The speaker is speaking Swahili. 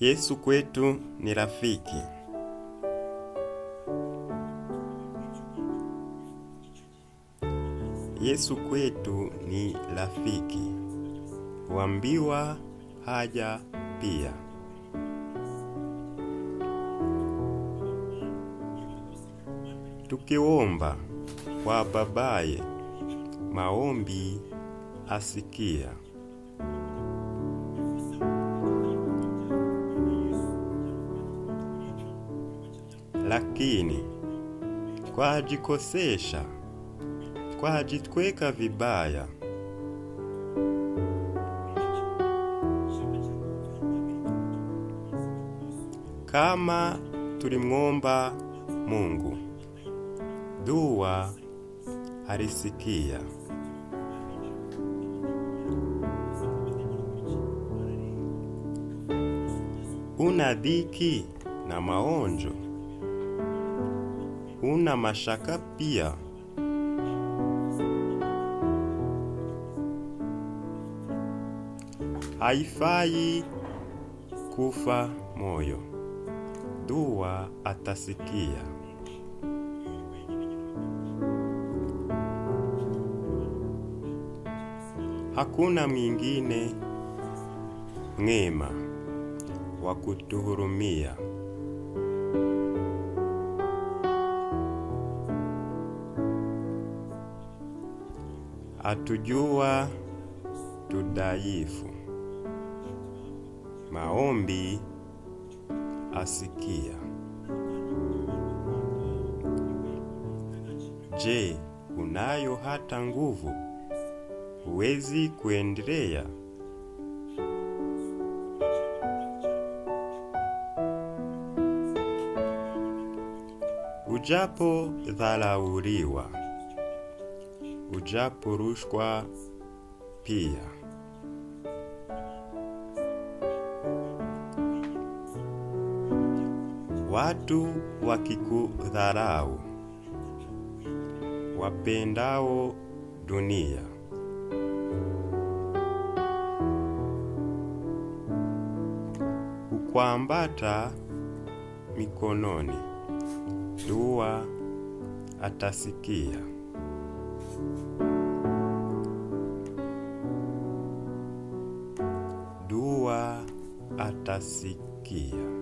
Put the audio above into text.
Yesu kwetu ni rafiki. Yesu kwetu ni rafiki. Huambiwa haja pia. Tukiomba kwa babaye, maombi asikia. Lakini kwa jikosesha, kwa jitweka vibaya, kama tulimwomba Mungu, dua alisikia. Una dhiki na maonjo, una mashaka pia, haifai kufa moyo, dua atasikia. Hakuna mwingine mwema wa kutuhurumia. Atujua tudhaifu, maombi asikia. Je, unayo hata nguvu? Huwezi kuendelea? Ujapo dharauliwa, ujapo rushwa pia, watu wakikudharau, wapendao dunia, kukuambata mikononi, dua atasikia. Dua atasikia.